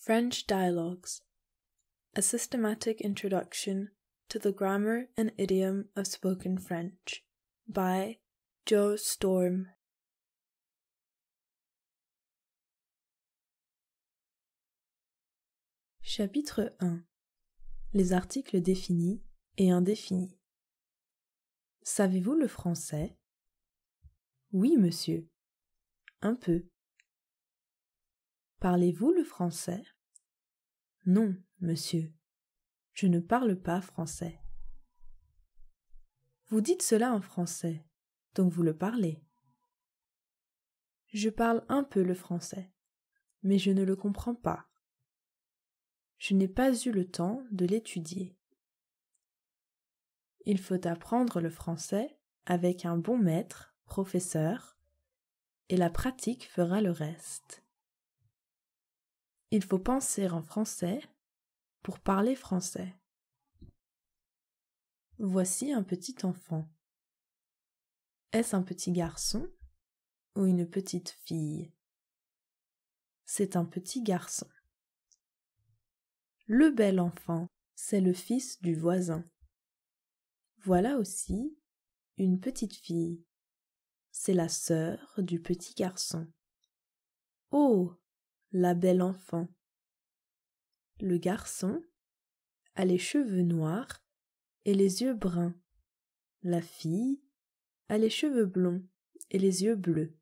French Dialogues, a systematic introduction to the grammar and idiom of spoken French, by Joe Storm. Chapitre 1. Les articles définis et indéfinis. Savez-vous le français? Oui, monsieur. Un peu. Parlez-vous le français? Non, monsieur. Je ne parle pas français. Vous dites cela en français, donc vous le parlez. Je parle un peu le français, mais je ne le comprends pas. Je n'ai pas eu le temps de l'étudier. Il faut apprendre le français avec un bon maître, professeur, et la pratique fera le reste. Il faut penser en français pour parler français. Voici un petit enfant. Est-ce un petit garçon ou une petite fille? C'est un petit garçon. Le bel enfant, c'est le fils du voisin. Voilà aussi une petite fille. C'est la sœur du petit garçon. Oh, la belle enfant! Le garçon a les cheveux noirs et les yeux bruns. La fille a les cheveux blonds et les yeux bleus.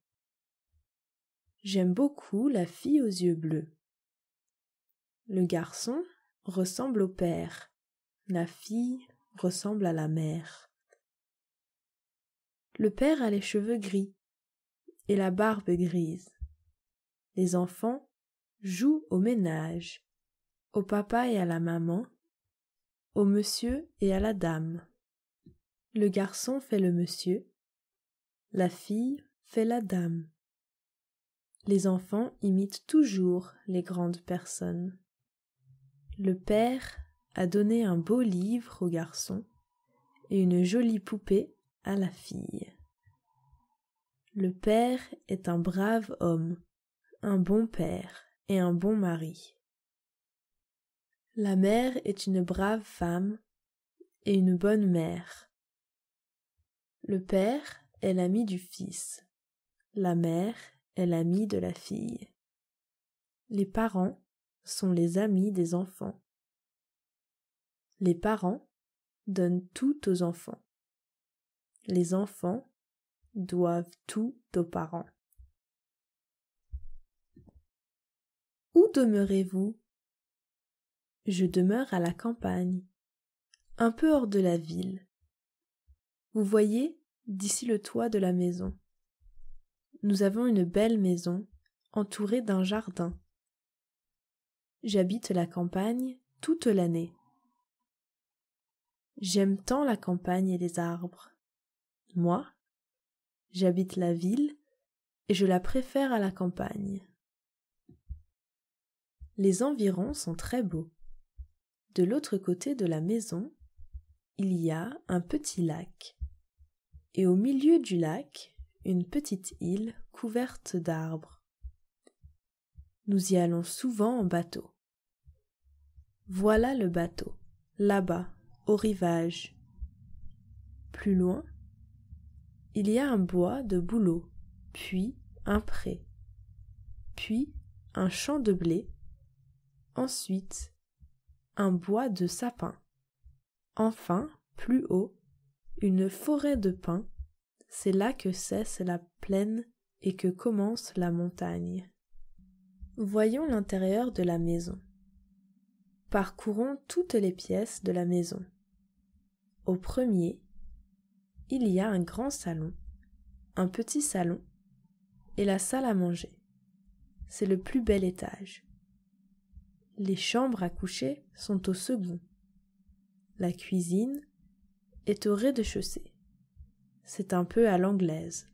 J'aime beaucoup la fille aux yeux bleus. Le garçon ressemble au père. La fille ressemble à la mère. Le père a les cheveux gris et la barbe grise. Les enfants jouent au ménage, au papa et à la maman, au monsieur et à la dame. Le garçon fait le monsieur, la fille fait la dame. Les enfants imitent toujours les grandes personnes. Le père a donné un beau livre au garçon et une jolie poupée à la fille. Le père est un brave homme, un bon père et un bon mari. La mère est une brave femme et une bonne mère. Le père est l'ami du fils. La mère est l'amie de la fille. Les parents sont les amis des enfants. Les parents donnent tout aux enfants. Les enfants doivent tout aux parents. Où demeurez-vous? Je demeure à la campagne, un peu hors de la ville. Vous voyez d'ici le toit de la maison. Nous avons une belle maison entourée d'un jardin. J'habite la campagne toute l'année. J'aime tant la campagne et les arbres. Moi, j'habite la ville et je la préfère à la campagne. Les environs sont très beaux. De l'autre côté de la maison, il y a un petit lac. Et au milieu du lac, une petite île couverte d'arbres. Nous y allons souvent en bateau. Voilà le bateau, là-bas, au rivage. Plus loin, il y a un bois de bouleaux, puis un pré, puis un champ de blé, ensuite un bois de sapins, enfin, plus haut, une forêt de pins. C'est là que cesse la plaine et que commence la montagne. Voyons l'intérieur de la maison. Parcourons toutes les pièces de la maison. Au premier, il y a un grand salon, un petit salon et la salle à manger. C'est le plus bel étage. Les chambres à coucher sont au second. La cuisine est au rez-de-chaussée. C'est un peu à l'anglaise.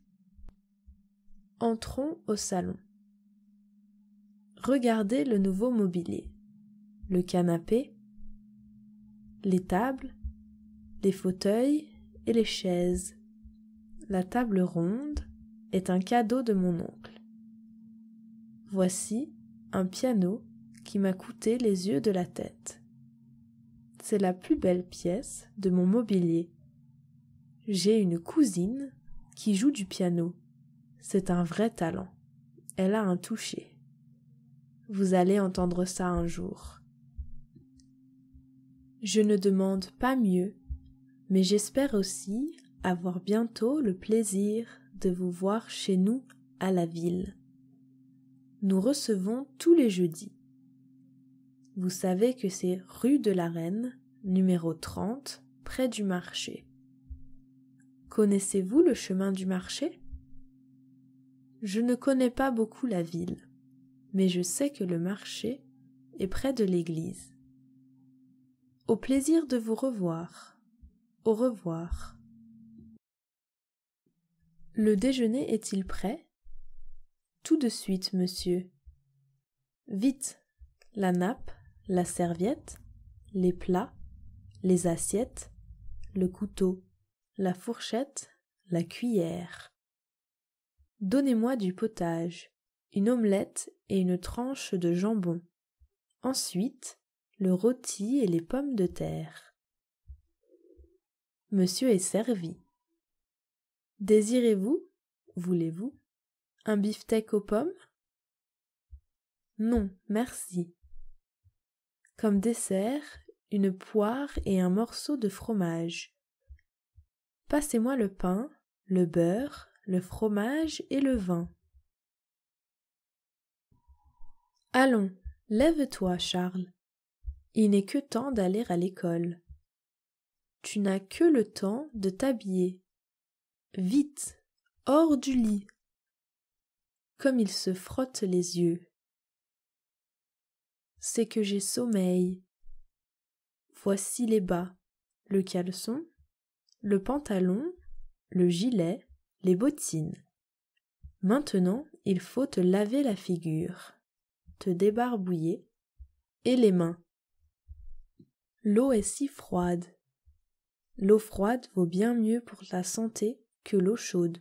Entrons au salon. Regardez le nouveau mobilier. Le canapé, les tables, les fauteuils et les chaises. La table ronde est un cadeau de mon oncle. Voici un piano qui m'a coûté les yeux de la tête. C'est la plus belle pièce de mon mobilier. J'ai une cousine qui joue du piano. C'est un vrai talent. Elle a un toucher. Vous allez entendre ça un jour. Je ne demande pas mieux, mais j'espère aussi avoir bientôt le plaisir de vous voir chez nous à la ville. Nous recevons tous les jeudis. Vous savez que c'est rue de la Reine, numéro 30, près du marché. Connaissez-vous le chemin du marché? Je ne connais pas beaucoup la ville, mais je sais que le marché est près de l'église. Au plaisir de vous revoir. Au revoir. Le déjeuner est-il prêt? Tout de suite, monsieur. Vite, la nappe, la serviette, les plats, les assiettes, le couteau, la fourchette, la cuillère. Donnez-moi du potage, une omelette et une tranche de jambon. Ensuite, le rôti et les pommes de terre. Monsieur est servi. Désirez-vous, voulez-vous, un beefsteak aux pommes? Non, merci. Comme dessert, une poire et un morceau de fromage. Passez-moi le pain, le beurre, le fromage et le vin. Allons, lève-toi, Charles. Il n'est que temps d'aller à l'école. Tu n'as que le temps de t'habiller. Vite, hors du lit. Comme il se frotte les yeux. C'est que j'ai sommeil. Voici les bas, le caleçon, le pantalon, le gilet, les bottines. Maintenant, il faut te laver la figure, te débarbouiller, et les mains. L'eau est si froide. L'eau froide vaut bien mieux pour la santé que l'eau chaude.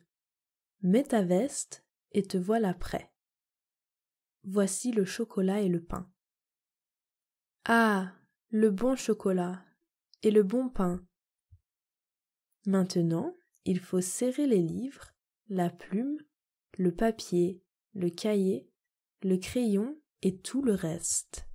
Mets ta veste et te voilà prêt. Voici le chocolat et le pain. Ah, le bon chocolat et le bon pain. Maintenant, il faut serrer les livres, la plume, le papier, le cahier, le crayon et tout le reste.